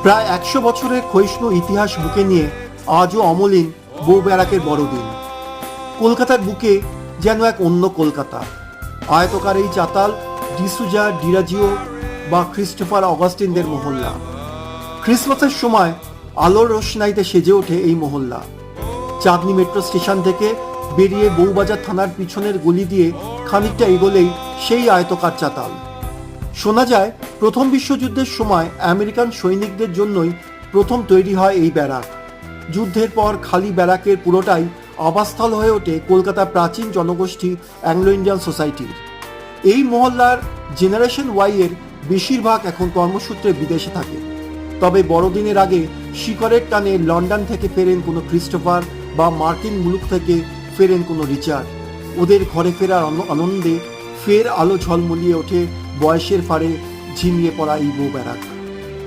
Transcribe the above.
প্রায় 100 বছরের ক্ষয়িষ্ণু ইতিহাস বুকে নিয়ে আজও অমলিন বউ ব্যারাকের বড়দিন। কলকাতার বুকে যেন এক অন্য কলকাতা। আয়তকার এই চাতাল ডিসুজা, ডিরাজিও বা ক্রিস্টোফার অগাস্টিনদের মহল্লা। ক্রিসমাসের সময় আলোর রোশনাইতে সেজে ওঠে এই মহল্লা। চাঁদনি মেট্রো স্টেশন থেকে বেরিয়ে বউবাজার থানার পিছনের গলি দিয়ে খানিকটা এগোলেই সেই আয়তকার চাতাল। শোনা যায় প্রথম বিশ্বযুদ্ধের সময় আমেরিকান সৈনিকদের জন্যই প্রথম তৈরি হয় এই ব্যারাক। যুদ্ধের পর খালি ব্যারাকের পুরোটাই আবাসস্থল হয়ে ওঠে কলকাতার প্রাচীন জনগোষ্ঠী অ্যাংলো ইন্ডিয়ান সোসাইটির। এই মহল্লার জেনারেশন ওয়াই এর বেশিরভাগ এখন কর্মসূত্রে বিদেশে থাকে। তবে বড়দিনের আগে শিকড়ের টানে লন্ডন থেকে ফেরেন কোনো ক্রিস্টোফার বা মার্কিন মুলুক থেকে ফেরেন কোনো রিচার্ড। ওদের ঘরে ফেরার আনন্দে ফের আলো ঝলমলিয়ে ওঠে বয়সের ফাড়ে ঝিমিয়ে পড়া এই বউ ব্যারাক।